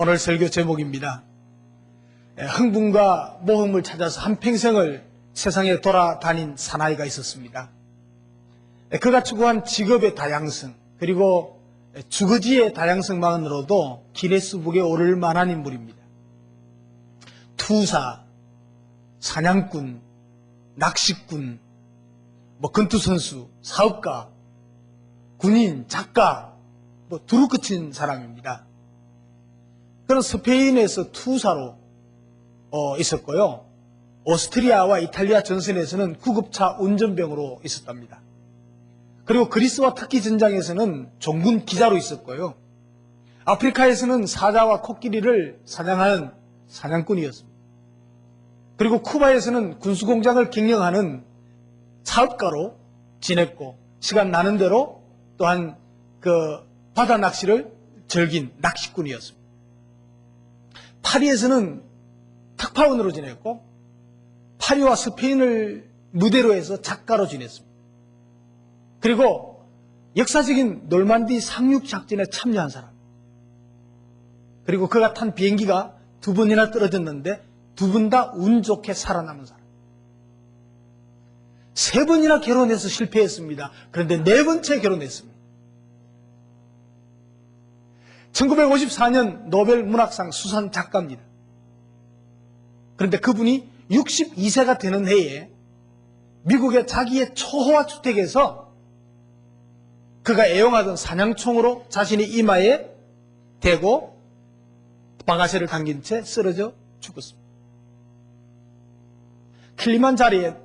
오늘 설교 제목입니다. 흥분과 모험을 찾아서 한평생을 세상에 돌아다닌 사나이가 있었습니다. 그가 추구한 직업의 다양성 그리고 주거지의 다양성만으로도 기네스북에 오를 만한 인물입니다. 투사, 사냥꾼, 낚시꾼, 권투선수, 사업가, 군인, 작가, 두루 끝인 사람입니다. 그는 스페인에서 투사로 있었고요. 오스트리아와 이탈리아 전선에서는 구급차 운전병으로 있었답니다. 그리고 그리스와 터키 전장에서는 종군 기자로 있었고요. 아프리카에서는 사자와 코끼리를 사냥하는 사냥꾼이었습니다. 그리고 쿠바에서는 군수공장을 경영하는 사업가로 지냈고, 시간 나는 대로 또한 바다 낚시를 즐긴 낚시꾼이었습니다. 파리에서는 특파원으로 지냈고, 파리와 스페인을 무대로 해서 작가로 지냈습니다. 그리고 역사적인 놀만디 상륙 작전에 참여한 사람. 그리고 그가 탄 비행기가 2번이나 떨어졌는데 2번 다 운 좋게 살아남은 사람. 3번이나 결혼해서 실패했습니다. 그런데 4번째 결혼했습니다. 1954년 노벨 문학상 수상 작가입니다. 그런데 그분이 62세가 되는 해에 미국의 자기의 초호화 주택에서 그가 애용하던 사냥총으로 자신의 이마에 대고 방아쇠를 당긴 채 쓰러져 죽었습니다. 킬리만자로의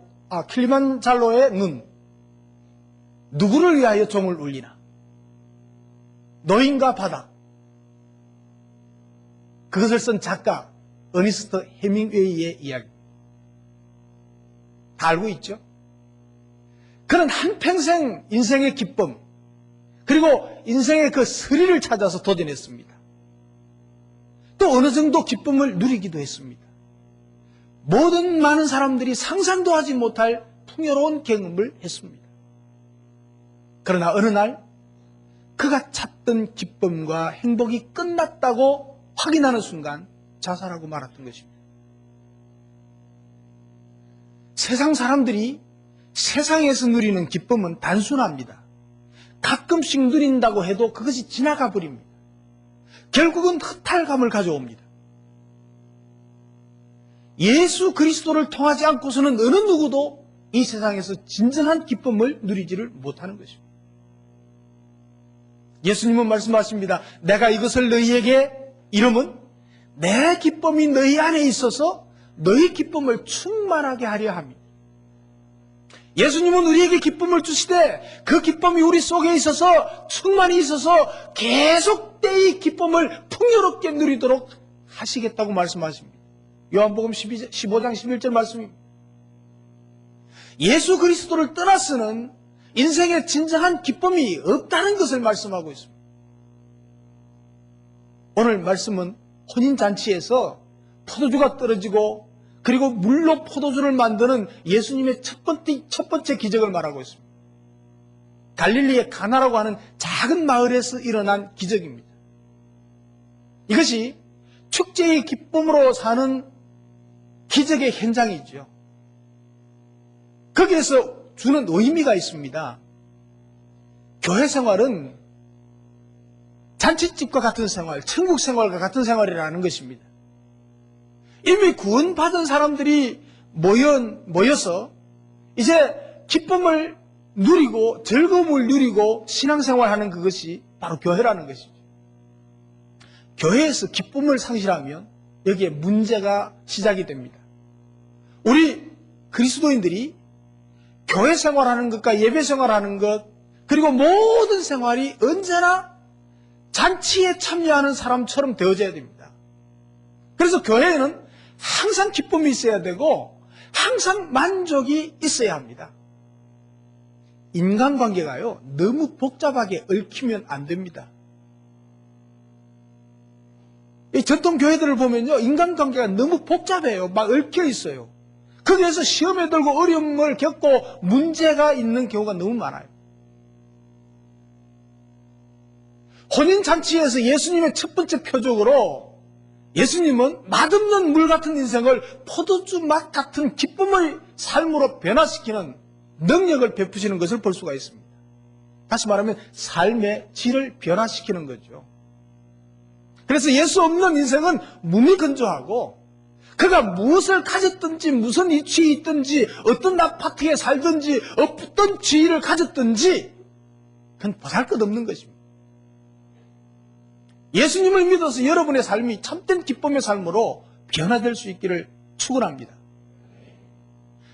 눈. 누구를 위하여 종을 울리나? 노인과 바다. 그것을 쓴 작가 어니스트 헤밍웨이의 이야기. 다 알고 있죠? 그는 한평생 인생의 기쁨 그리고 인생의 그 스릴을 찾아서 도전했습니다. 또 어느 정도 기쁨을 누리기도 했습니다. 모든 많은 사람들이 상상도 하지 못할 풍요로운 경험을 했습니다. 그러나 어느 날 그가 찾던 기쁨과 행복이 끝났다고 확인하는 순간 자살하고 말았던 것입니다. 세상 사람들이 세상에서 누리는 기쁨은 단순합니다. 가끔씩 누린다고 해도 그것이 지나가 버립니다. 결국은 허탈감을 가져옵니다. 예수 그리스도를 통하지 않고서는 어느 누구도 이 세상에서 진정한 기쁨을 누리지를 못하는 것입니다. 예수님은 말씀하십니다. 내가 이것을 너희에게 이름은 내 기쁨이 너희 안에 있어서 너희 기쁨을 충만하게 하려 합니다. 예수님은 우리에게 기쁨을 주시되 그 기쁨이 우리 속에 있어서 충만히 있어서 계속 때의 기쁨을 풍요롭게 누리도록 하시겠다고 말씀하십니다. 요한복음 15장 11절 말씀입니다. 예수 그리스도를 떠나서는 인생에 진정한 기쁨이 없다는 것을 말씀하고 있습니다. 오늘 말씀은 혼인잔치에서 포도주가 떨어지고 그리고 물로 포도주를 만드는 예수님의 첫 번째 기적을 말하고 있습니다. 갈릴리의 가나라고 하는 작은 마을에서 일어난 기적입니다. 이것이 축제의 기쁨으로 사는 기적의 현장이죠. 거기에서 주는 의미가 있습니다. 교회 생활은 잔치집과 같은 생활, 천국 생활과 같은 생활이라는 것입니다. 이미 구원받은 사람들이 모여서 이제 기쁨을 누리고 즐거움을 누리고 신앙생활하는 그것이 바로 교회라는 것이죠. 교회에서 기쁨을 상실하면 여기에 문제가 시작이 됩니다. 우리 그리스도인들이 교회 생활하는 것과 예배 생활하는 것 그리고 모든 생활이 언제나 잔치에 참여하는 사람처럼 되어져야 됩니다. 그래서 교회에는 항상 기쁨이 있어야 되고 항상 만족이 있어야 합니다. 인간관계가요 너무 복잡하게 얽히면 안 됩니다. 이 전통 교회들을 보면요 인간관계가 너무 복잡해요. 막 얽혀 있어요. 거기에서 시험에 들고 어려움을 겪고 문제가 있는 경우가 너무 많아요. 혼인잔치에서 예수님의 첫 번째 표적으로 예수님은 맛없는 물 같은 인생을 포도주 맛 같은 기쁨의 삶으로 변화시키는 능력을 베푸시는 것을 볼 수가 있습니다. 다시 말하면 삶의 질을 변화시키는 거죠. 그래서 예수 없는 인생은 무미건조하고 그가 무엇을 가졌든지 무슨 위치에 있든지 어떤 아파트에 살든지 어떤 지위를 가졌든지 그건 보잘것없는 것입니다. 예수님을 믿어서 여러분의 삶이 참된 기쁨의 삶으로 변화될 수 있기를 축원합니다.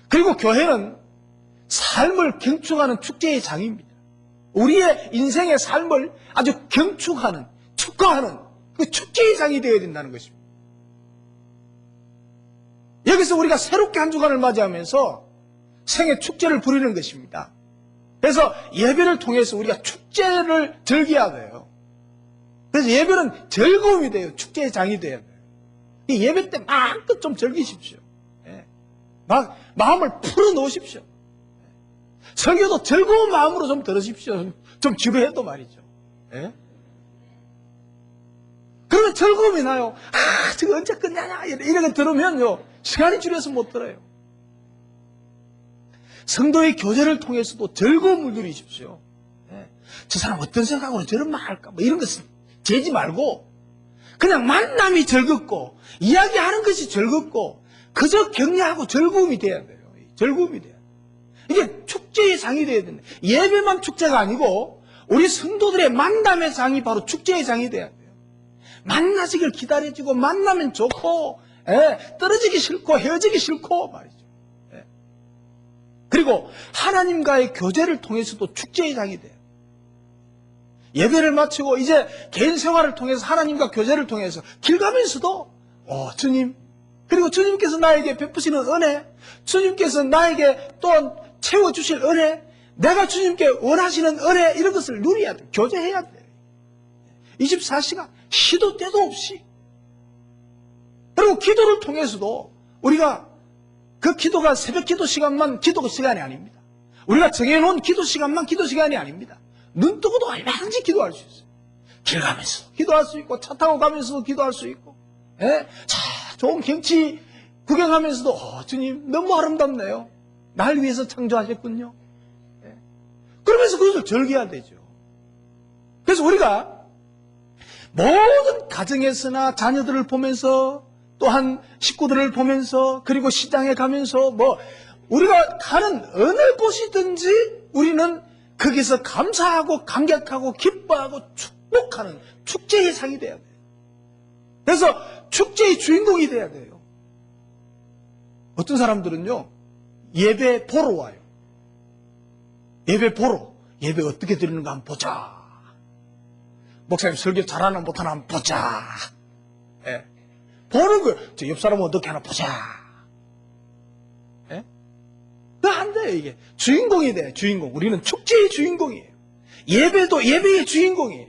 그리고 교회는 삶을 경축하는 축제의 장입니다. 우리의 인생의 삶을 아주 경축하는, 축하하는 그 축제의 장이 되어야 된다는 것입니다. 여기서 우리가 새롭게 한 주간을 맞이하면서 생애 축제를 부리는 것입니다. 그래서 예배를 통해서 우리가 축제를 즐겨야 돼요. 그래서 예배는 즐거움이 돼요. 축제의 장이 돼야 돼요. 이 예배 때 마음껏 좀 즐기십시오. 막 마음을 풀어놓으십시오. 설교도 즐거운 마음으로 좀 들으십시오. 좀 지루해도 말이죠. 그러면 즐거움이 나요. 아, 저거 언제 끝나냐? 이렇게 들으면요. 시간이 줄여서 못 들어요. 성도의 교제를 통해서도 즐거움을 누리십시오. 저 사람 어떤 생각으로 저런 말 할까? 뭐 이런 것은 재지 말고 그냥 만남이 즐겁고 이야기하는 것이 즐겁고 그저 격려하고 즐거움이 돼야 돼요. 즐거움이 돼야 돼요. 이게 축제의 장이 돼야 된다. 예배만 축제가 아니고 우리 성도들의 만남의 장이 바로 축제의 장이 돼야 돼요. 만나시길 기다려지고 만나면 좋고 떨어지기 싫고 헤어지기 싫고 말이죠. 그리고 하나님과의 교제를 통해서도 축제의 장이 돼요. 예배를 마치고 이제 개인 생활을 통해서 하나님과 교제를 통해서 길 가면서도 주님 그리고 주님께서 나에게 베푸시는 은혜 주님께서 나에게 또한 채워주실 은혜 내가 주님께 원하시는 은혜 이런 것을 누려야 돼요. 교제해야 돼요. 24시간 시도 때도 없이 그리고 기도를 통해서도 우리가 그 기도가 새벽 기도 시간만 기도 시간이 아닙니다. 우리가 정해놓은 기도 시간만 기도 시간이 아닙니다. 눈 뜨고도 얼마든지 기도할 수 있어요. 길 가면서 기도할 수 있고 차 타고 가면서도 기도할 수 있고 좋은 경치 구경하면서도 주님 너무 아름답네요. 날 위해서 창조하셨군요. 그러면서 그것을 즐겨야 되죠. 그래서 우리가 모든 가정에서나 자녀들을 보면서 또한 식구들을 보면서 그리고 시장에 가면서 우리가 가는 어느 곳이든지 우리는 거기서 감사하고 감격하고 기뻐하고 축복하는 축제의 상이 돼야 돼요. 그래서 축제의 주인공이 돼야 돼요. 어떤 사람들은요 예배 보러 와요. 예배 보러 예배 어떻게 드리는가 한번 보자. 목사님 설교 잘하나 못하나 한번 보자. 보는 거예요. 저 옆 사람은 어떻게 하나 보자. 그거 안 돼요, 이게. 주인공이 돼, 주인공. 우리는 축제의 주인공이에요. 예배도 예배의 주인공이에요.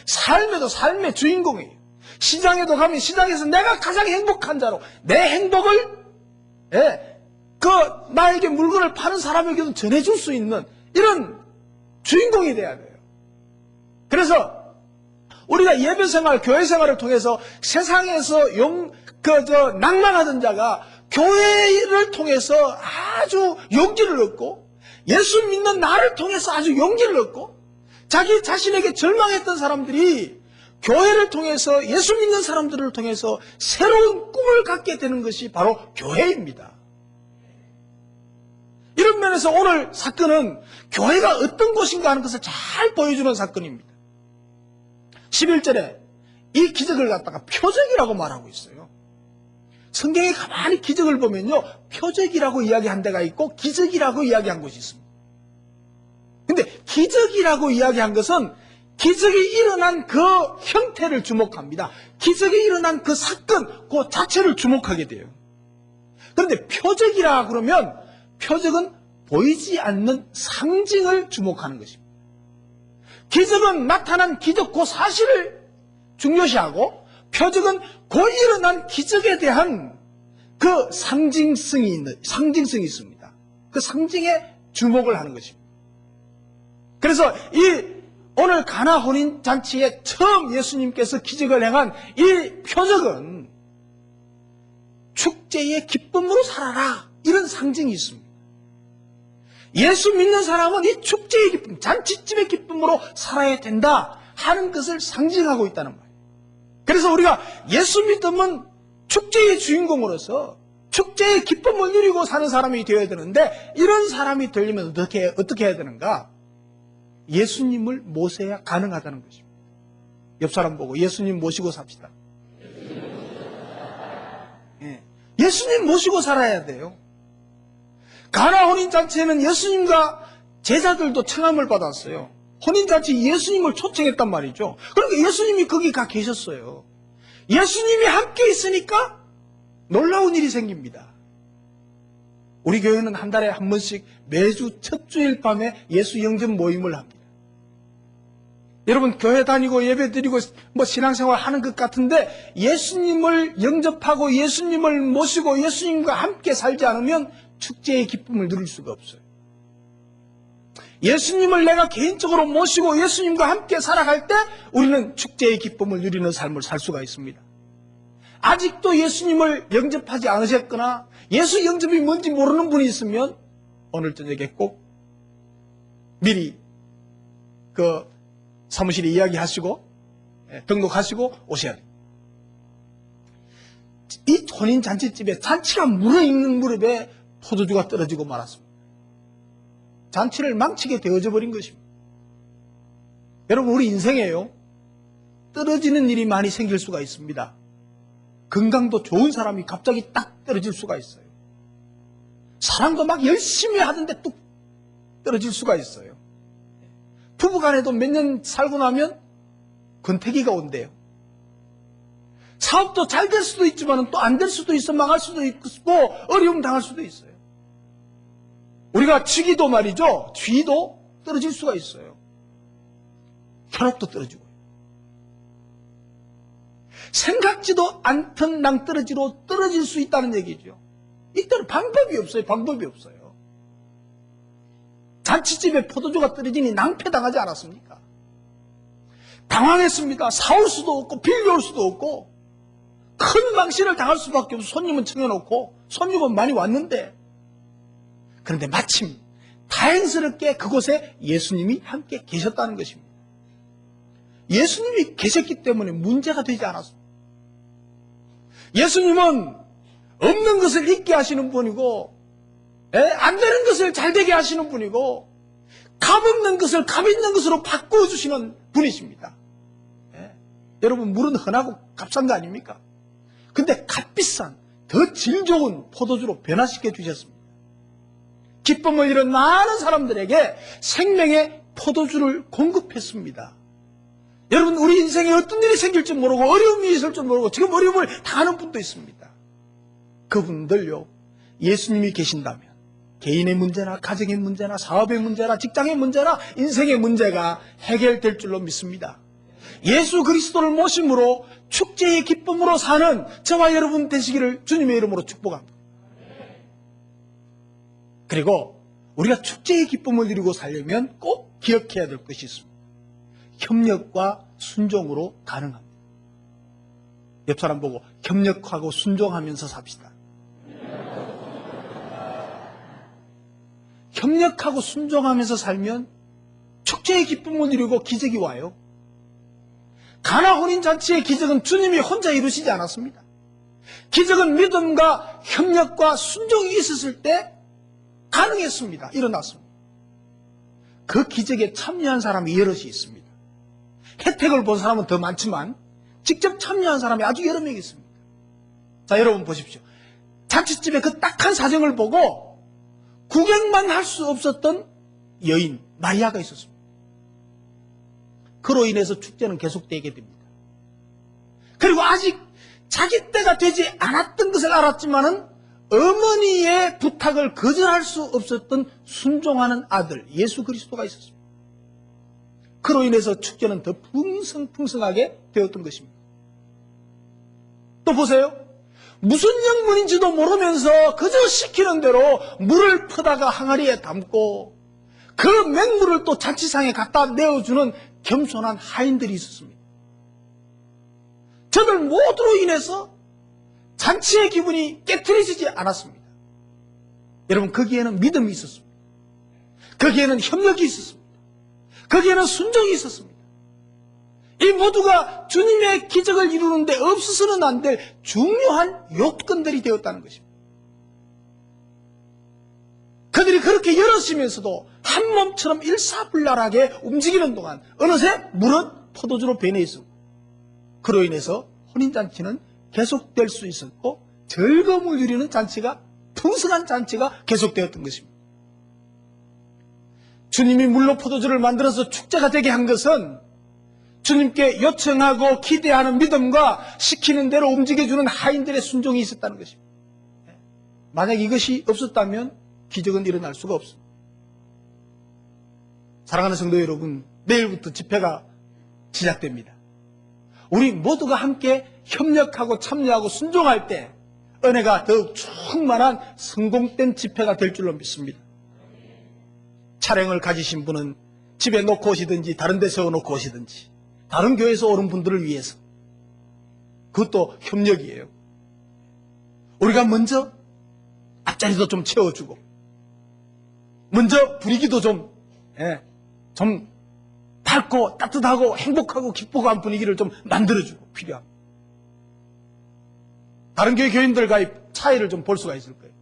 삶에도 삶의 주인공이에요. 시장에도 가면 시장에서 내가 가장 행복한 자로 내 행복을, 나에게 물건을 파는 사람에게도 전해줄 수 있는 이런 주인공이 돼야 돼요. 그래서 우리가 예배 생활, 교회 생활을 통해서 세상에서 낭만하던 자가 교회를 통해서 아주 용기를 얻고 예수 믿는 나를 통해서 아주 용기를 얻고 자기 자신에게 절망했던 사람들이 교회를 통해서 예수 믿는 사람들을 통해서 새로운 꿈을 갖게 되는 것이 바로 교회입니다. 이런 면에서 오늘 사건은 교회가 어떤 곳인가 하는 것을 잘 보여주는 사건입니다. 11절에 이 기적을 갖다가 표적이라고 말하고 있어요. 성경에 가만히 기적을 보면요. 표적이라고 이야기한 데가 있고 기적이라고 이야기한 곳이 있습니다. 근데 기적이라고 이야기한 것은 기적이 일어난 그 형태를 주목합니다. 기적이 일어난 그 사건, 그 자체를 주목하게 돼요. 그런데 표적이라 그러면 표적은 보이지 않는 상징을 주목하는 것입니다. 기적은 나타난 기적 그 사실을 중요시하고 표적은 곧 일어난 기적에 대한 그 상징성이 있습니다. 그 상징에 주목을 하는 것입니다. 그래서 이 오늘 가나 혼인 잔치에 처음 예수님께서 기적을 행한 이 표적은 축제의 기쁨으로 살아라, 이런 상징이 있습니다. 예수 믿는 사람은 이 축제의 기쁨, 잔치집의 기쁨으로 살아야 된다 하는 것을 상징하고 있다는 말이에요. 그래서 우리가 예수 믿으면 축제의 주인공으로서 축제의 기쁨을 누리고 사는 사람이 되어야 되는데, 이런 사람이 되려면 어떻게 해야 되는가? 예수님을 모셔야 가능하다는 것입니다. 옆 사람 보고 예수님 모시고 삽시다. 예수님 모시고 살아야 돼요. 가나 혼인잔치에는 예수님과 제자들도 청함을 받았어요. 혼인잔치 예수님을 초청했단 말이죠. 그러니까 예수님이 거기 가 계셨어요. 예수님이 함께 있으니까 놀라운 일이 생깁니다. 우리 교회는 한 달에 한 번씩 매주 첫 주일 밤에 예수 영접 모임을 합니다. 여러분 교회 다니고 예배 드리고 신앙생활 하는 것 같은데, 예수님을 영접하고 예수님을 모시고 예수님과 함께 살지 않으면 축제의 기쁨을 누릴 수가 없어요. 예수님을 내가 개인적으로 모시고 예수님과 함께 살아갈 때 우리는 축제의 기쁨을 누리는 삶을 살 수가 있습니다. 아직도 예수님을 영접하지 않으셨거나 예수 영접이 뭔지 모르는 분이 있으면 오늘 저녁에 꼭 미리 사무실에 이야기하시고 등록하시고 오셔야 돼요. 이 혼인 잔치집에 잔치가 무르익는 무렵에 포도주가 떨어지고 말았습니다. 잔치를 망치게 되어져 버린 것입니다. 여러분, 우리 인생에요, 떨어지는 일이 많이 생길 수가 있습니다. 건강도 좋은 사람이 갑자기 딱 떨어질 수가 있어요. 사랑도 막 열심히 하던데 뚝 떨어질 수가 있어요. 부부간에도 몇 년 살고 나면 권태기가 온대요. 사업도 잘 될 수도 있지만 또 안 될 수도 있어, 망할 수도 있고 어려움 당할 수도 있어요. 우리가 직위도 말이죠, 쥐도 떨어질 수가 있어요. 혈압도 떨어지고, 생각지도 않던 낭떠러지로 떨어질 수 있다는 얘기죠. 이때는 방법이 없어요. 방법이 없어요. 잔치집에 포도주가 떨어지니 낭패당하지 않았습니까? 당황했습니다. 사올 수도 없고 빌려올 수도 없고 큰 망신을 당할 수밖에 없어. 손님은 청해놓고 손님은 많이 왔는데, 그런데 마침 다행스럽게 그곳에 예수님이 함께 계셨다는 것입니다. 예수님이 계셨기 때문에 문제가 되지 않았습니다. 예수님은 없는 것을 있게 하시는 분이고, 안 되는 것을 잘 되게 하시는 분이고, 값 없는 것을 값 있는 것으로 바꾸어 주시는 분이십니다. 여러분, 물은 흔하고 값싼 거 아닙니까? 근데 값비싼 더 질 좋은 포도주로 변화시켜 주셨습니다. 기쁨을 잃은 많은 사람들에게 생명의 포도주를 공급했습니다. 여러분, 우리 인생에 어떤 일이 생길지 모르고 어려움이 있을 줄 모르고 지금 어려움을 당하는 분도 있습니다. 그분들요, 예수님이 계신다면 개인의 문제나 가정의 문제나 사업의 문제나 직장의 문제나 인생의 문제가 해결될 줄로 믿습니다. 예수 그리스도를 모심으로 축제의 기쁨으로 사는 저와 여러분 되시기를 주님의 이름으로 축복합니다. 그리고 우리가 축제의 기쁨을 누리고 살려면 꼭 기억해야 될 것이 있습니다. 협력과 순종으로 가능합니다. 옆 사람 보고 협력하고 순종하면서 삽시다. 협력하고 순종하면서 살면 축제의 기쁨을 누리고 기적이 와요. 가나 혼인잔치의 기적은 주님이 혼자 이루시지 않았습니다. 기적은 믿음과 협력과 순종이 있었을 때 가능했습니다. 일어났습니다. 그 기적에 참여한 사람이 여럿이 있습니다. 혜택을 본 사람은 더 많지만 직접 참여한 사람이 아주 여러 명 있습니다. 자, 여러분 보십시오. 잔치집에 그 딱한 사정을 보고 구경만 할 수 없었던 여인 마리아가 있었습니다. 그로 인해서 축제는 계속되게 됩니다. 그리고 아직 자기 때가 되지 않았던 것을 알았지만은 어머니의 부탁을 거절할 수 없었던 순종하는 아들 예수 그리스도가 있었습니다. 그로 인해서 축제는 더 풍성풍성하게 되었던 것입니다. 또 보세요. 무슨 영문인지도 모르면서 그저 시키는 대로 물을 퍼다가 항아리에 담고 그 맹물을 또 잔치상에 갖다 내어주는 겸손한 하인들이 있었습니다. 저들 모두로 인해서 잔치의 기분이 깨트려지지 않았습니다. 여러분, 거기에는 믿음이 있었습니다. 거기에는 협력이 있었습니다. 거기에는 순종이 있었습니다. 이 모두가 주님의 기적을 이루는데 없어서는 안 될 중요한 요건들이 되었다는 것입니다. 그들이 그렇게 열었으면서도 한 몸처럼 일사불란하게 움직이는 동안 어느새 물은 포도주로 변해 있었고, 그로 인해서 혼인잔치는 계속될 수 있었고 즐거움을 누리는 잔치가, 풍성한 잔치가 계속되었던 것입니다. 주님이 물로 포도주를 만들어서 축제가 되게 한 것은 주님께 요청하고 기대하는 믿음과 시키는 대로 움직여주는 하인들의 순종이 있었다는 것입니다. 만약 이것이 없었다면 기적은 일어날 수가 없습니다. 사랑하는 성도 여러분, 내일부터 집회가 시작됩니다. 우리 모두가 함께 협력하고 참여하고 순종할 때 은혜가 더욱 충만한 성공된 집회가 될 줄로 믿습니다. 차량을 가지신 분은 집에 놓고 오시든지 다른 데 세워놓고 오시든지 다른 교회에서 오는 분들을 위해서, 그것도 협력이에요. 우리가 먼저 앞자리도 좀 채워주고 먼저 분위기도 좀 밝고 따뜻하고 행복하고 기쁘고 한 분위기를 좀 만들어주고 필요합니다. 다른 교회 교인들과의 차이를 좀 볼 수가 있을 거예요.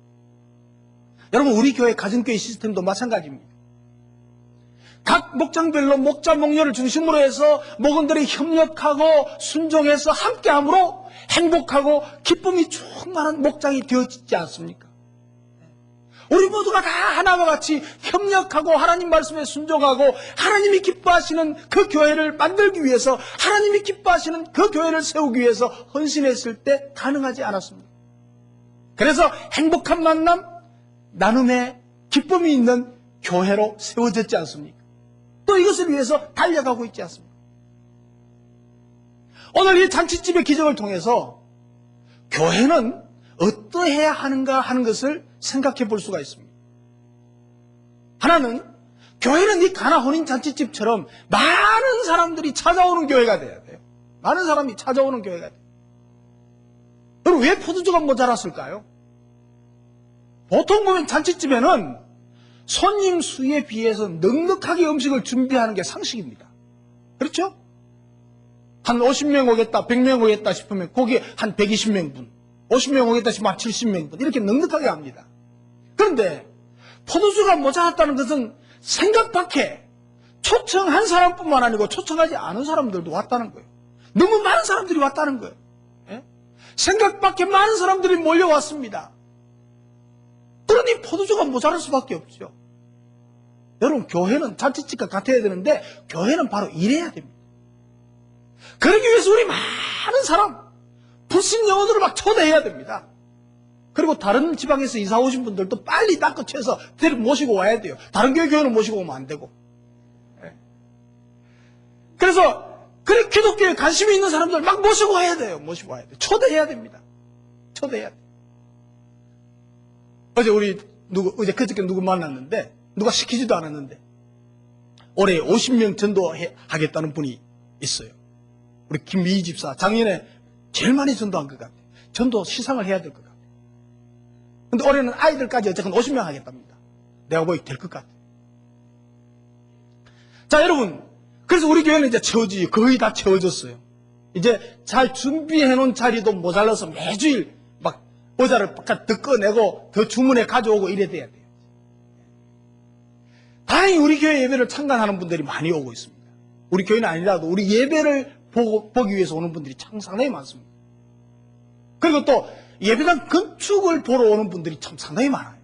여러분, 우리 교회 가정교회 시스템도 마찬가지입니다. 각 목장별로 목자 목녀를 중심으로 해서 목원들이 협력하고 순종해서 함께함으로 행복하고 기쁨이 충만한 목장이 되어지지 않습니까? 우리 모두가 다 하나와 같이 협력하고 하나님 말씀에 순종하고 하나님이 기뻐하시는 그 교회를 만들기 위해서, 하나님이 기뻐하시는 그 교회를 세우기 위해서 헌신했을 때 가능하지 않았습니다. 그래서 행복한 만남, 나눔의 기쁨이 있는 교회로 세워졌지 않습니까? 또 이것을 위해서 달려가고 있지 않습니까? 오늘 이 잔치집의 기적을 통해서 교회는 어떠해야 하는가 하는 것을 생각해 볼 수가 있습니다. 하나는, 교회는 이 가나 혼인 잔치집처럼 많은 사람들이 찾아오는 교회가 돼야 돼요. 많은 사람이 찾아오는 교회가 돼요. 그럼 왜 포도주가 모자랐을까요? 보통 보면 잔치집에는 손님 수에 비해서 넉넉하게 음식을 준비하는 게 상식입니다. 그렇죠? 한 50명 오겠다, 100명 오겠다 싶으면 거기에 한 120명분, 50명 오겠다 싶으면 한 70명분, 이렇게 넉넉하게 합니다. 그런데 포도주가 모자랐다는 것은 생각 밖에 초청한 사람뿐만 아니고 초청하지 않은 사람들도 왔다는 거예요. 너무 많은 사람들이 왔다는 거예요. 생각 밖에 많은 사람들이 몰려왔습니다. 그러니 포도주가 모자랄 수밖에 없죠. 여러분, 교회는 잔치집과 같아야 되는데 교회는 바로 이래야 됩니다. 그러기 위해서 우리 많은 사람, 불신 영혼들을 막 초대해야 됩니다. 그리고 다른 지방에서 이사 오신 분들도 빨리 닦아채서 모시고 와야 돼요. 다른 교회는 모시고 오면 안 되고. 그래서 기독교에 관심이 있는 사람들 막 모시고 와야 돼요. 모시고 와야 돼요. 초대해야 됩니다. 초대해야 돼요. 어제 그저께 누구 만났는데, 누가 시키지도 않았는데 올해 50명 전도하겠다는 분이 있어요. 우리 김미희 집사, 작년에 제일 많이 전도한 것 같아요. 전도 시상을 해야 될 것 같아요. 근데 올해는 아이들까지 어쨌든 50명 하겠답니다. 내가 보기 될 것 같아요. 자, 여러분, 그래서 우리 교회는 이제 거의 다 채워졌어요. 이제 잘 준비해 놓은 자리도 모자라서 매주일 막 의자를 더 꺼내고 더 주문해 가져오고 이래 돼야 돼요. 다행히 우리 교회 예배를 참관하는 분들이 많이 오고 있습니다. 우리 교회는 아니라도 우리 예배를 보기 위해서 오는 분들이 참 상당히 많습니다. 그리고 또 예배당 건축을 보러 오는 분들이 참 상당히 많아요.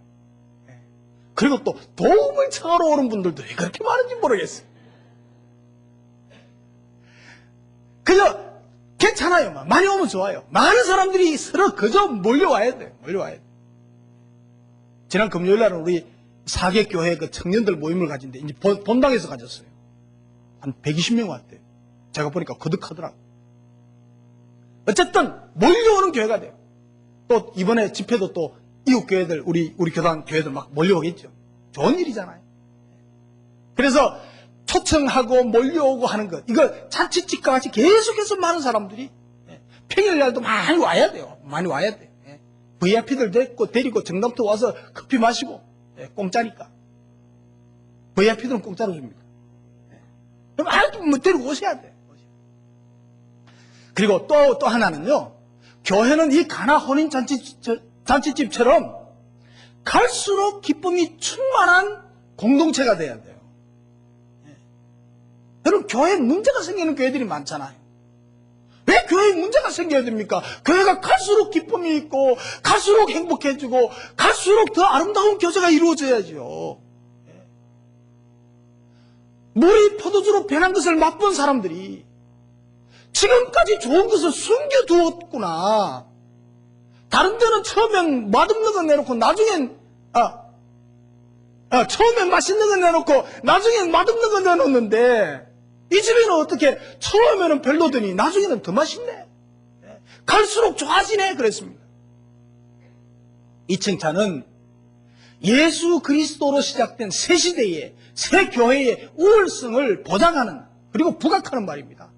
그리고 또 도움을 청하러 오는 분들도 왜 그렇게 많은지 모르겠어요. 그저 괜찮아요. 많이 오면 좋아요. 많은 사람들이 서로 그저 몰려와야 돼요. 몰려와야 돼요. 지난 금요일 날은 우리 사계교회 그 청년들 모임을 가진데 이제 본당에서 가졌어요. 한 120명 왔대요. 제가 보니까 거듭하더라고요. 어쨌든 몰려오는 교회가 돼요. 또 이번에 집회도 또 이웃 교회들, 우리 교단 교회들 막 몰려오겠죠. 좋은 일이잖아요. 그래서 초청하고 몰려오고 하는 것, 이거 잔치집과 같이 계속해서 많은 사람들이 평일날도 많이 와야 돼요. 많이 와야 돼. VIP들 데리고 정담터 와서 커피 마시고 공짜니까. VIP들은 공짜로 줍니다. 그럼 아주 뭐 데리고 오셔야 돼. 그리고 또 하나는요, 교회는 이 가나 혼인 잔치집처럼 갈수록 기쁨이 충만한 공동체가 돼야 돼요. 여러분, 교회에 문제가 생기는 교회들이 많잖아요. 왜 교회에 문제가 생겨야 됩니까? 교회가 갈수록 기쁨이 있고, 갈수록 행복해지고, 갈수록 더 아름다운 교제가 이루어져야죠. 물이 포도주로 변한 것을 맛본 사람들이 지금까지 좋은 것을 숨겨두었구나. 다른 데는 처음엔 맛없는 거 내놓고 나중엔 처음엔 맛있는 거 내놓고 나중엔 맛없는 거 내놓는데 이 집에는 어떻게 처음에는 별로더니 나중에는 더 맛있네. 갈수록 좋아지네. 그랬습니다. 이 칭찬은 예수 그리스도로 시작된 새 시대의 새 교회의 우월성을 보장하는 그리고 부각하는 말입니다.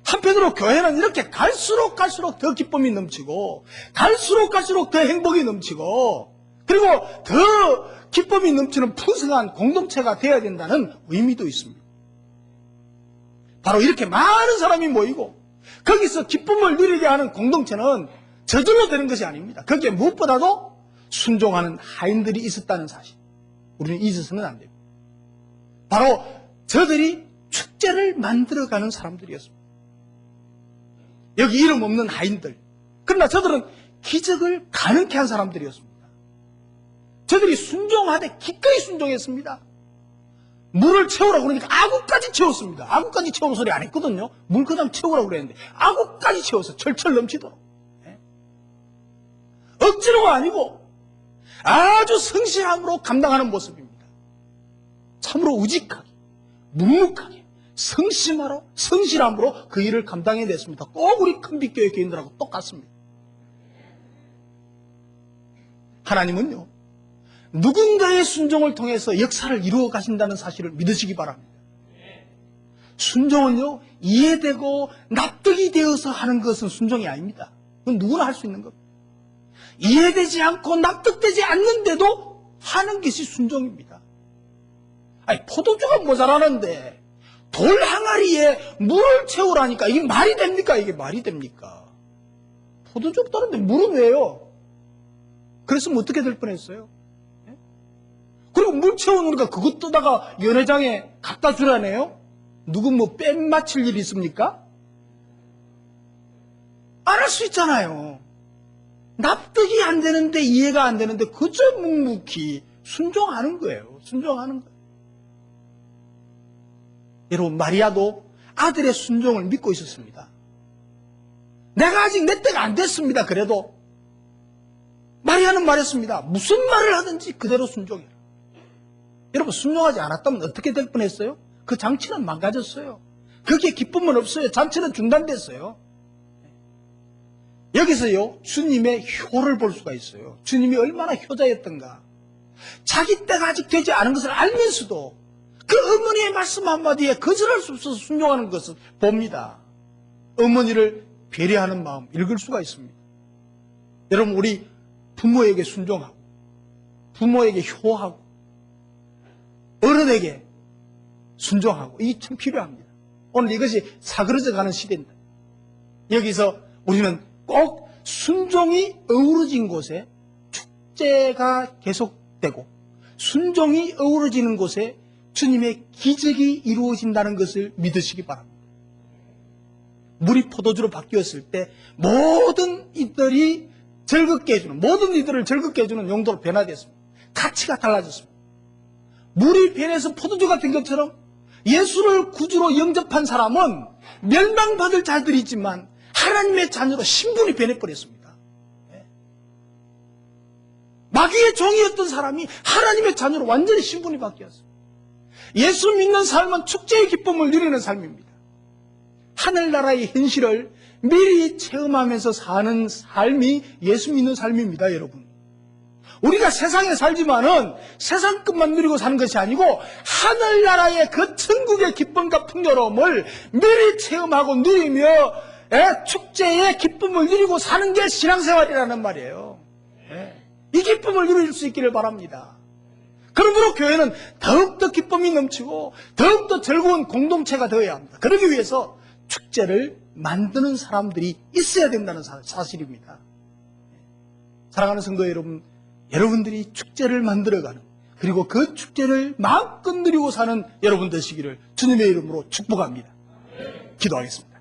한편으로 교회는 이렇게 갈수록 더 기쁨이 넘치고 갈수록 더 행복이 넘치고 그리고 더 기쁨이 넘치는 풍성한 공동체가 되어야 된다는 의미도 있습니다. 바로 이렇게 많은 사람이 모이고 거기서 기쁨을 누리게 하는 공동체는 저절로 되는 것이 아닙니다. 거기에 무엇보다도 순종하는 하인들이 있었다는 사실, 우리는 잊어서는 안 됩니다. 바로 저들이 축제를 만들어가는 사람들이었습니다. 여기 이름 없는 하인들. 그러나 저들은 기적을 가능케 한 사람들이었습니다. 저들이 순종하되 기꺼이 순종했습니다. 물을 채우라고 그러니까 아구까지 채웠습니다. 아구까지 채우는 소리 안 했거든요. 물 그냥 채우라고 그랬는데 아구까지 채워서 철철 넘치도록. 억지로가 아니고 아주 성실함으로 감당하는 모습입니다. 참으로 우직하게, 묵묵하게, 성실함으로 그 일을 감당해냈습니다. 꼭 우리 큰빛교회 교인들하고 똑같습니다. 하나님은요, 누군가의 순종을 통해서 역사를 이루어 가신다는 사실을 믿으시기 바랍니다. 순종은요, 이해되고 납득이 되어서 하는 것은 순종이 아닙니다. 그건 누구나 할 수 있는 겁니다. 이해되지 않고 납득되지 않는데도 하는 것이 순종입니다. 아니, 포도주가 모자라는데 돌 항아리에 물을 채우라니까 이게 말이 됩니까? 이게 말이 됩니까? 포도주 없다는데 물은 왜요? 그랬으면 어떻게 될 뻔했어요? 그리고 물 채우니까 그것 떠다가 연회장에 갖다 주라네요? 누구 뭐 뺨 맞힐 일 있습니까? 안 할 수 있잖아요. 납득이 안 되는데, 이해가 안 되는데 그저 묵묵히 순종하는 거예요. 순종하는 거예요. 여러분, 마리아도 아들의 순종을 믿고 있었습니다. 내가 아직 내 때가 안 됐습니다. 그래도 마리아는 말했습니다. 무슨 말을 하든지 그대로 순종해라. 여러분, 순종하지 않았다면 어떻게 될 뻔했어요? 그 장치는 망가졌어요. 거기에 기쁨은 없어요. 잔치는 중단됐어요. 여기서요, 주님의 효를 볼 수가 있어요. 주님이 얼마나 효자였던가. 자기 때가 아직 되지 않은 것을 알면서도 그 어머니의 말씀 한마디에 거절할 수 없어서 순종하는 것을 봅니다. 어머니를 배려하는 마음 읽을 수가 있습니다. 여러분, 우리 부모에게 순종하고 부모에게 효하고 어른에게 순종하고 이게 참 필요합니다. 오늘 이것이 사그러져가는 시대입니다. 여기서 우리는 꼭 순종이 어우러진 곳에 축제가 계속되고 순종이 어우러지는 곳에 주님의 기적이 이루어진다는 것을 믿으시기 바랍니다. 물이 포도주로 바뀌었을 때 모든 이들을 즐겁게 해주는 용도로 변화됐습니다. 가치가 달라졌습니다. 물이 변해서 포도주가 된 것처럼 예수를 구주로 영접한 사람은 멸망받을 자들이 있지만 하나님의 자녀로 신분이 변해버렸습니다. 마귀의 종이었던 사람이 하나님의 자녀로 완전히 신분이 바뀌었어요. 예수 믿는 삶은 축제의 기쁨을 누리는 삶입니다. 하늘나라의 현실을 미리 체험하면서 사는 삶이 예수 믿는 삶입니다, 여러분. 우리가 세상에 살지만은 세상 것만 누리고 사는 것이 아니고 하늘나라의 그 천국의 기쁨과 풍요로움을 미리 체험하고 누리며 축제의 기쁨을 누리고 사는 게 신앙생활이라는 말이에요. 이 기쁨을 누릴 수 있기를 바랍니다. 그러므로 교회는 더욱더 기쁨이 넘치고 더욱더 즐거운 공동체가 되어야 합니다. 그러기 위해서 축제를 만드는 사람들이 있어야 된다는 사실입니다. 사랑하는 성도 여러분, 여러분들이 축제를 만들어가는, 그리고 그 축제를 마음껏 누리고 사는 여러분 되시기를 주님의 이름으로 축복합니다. 기도하겠습니다.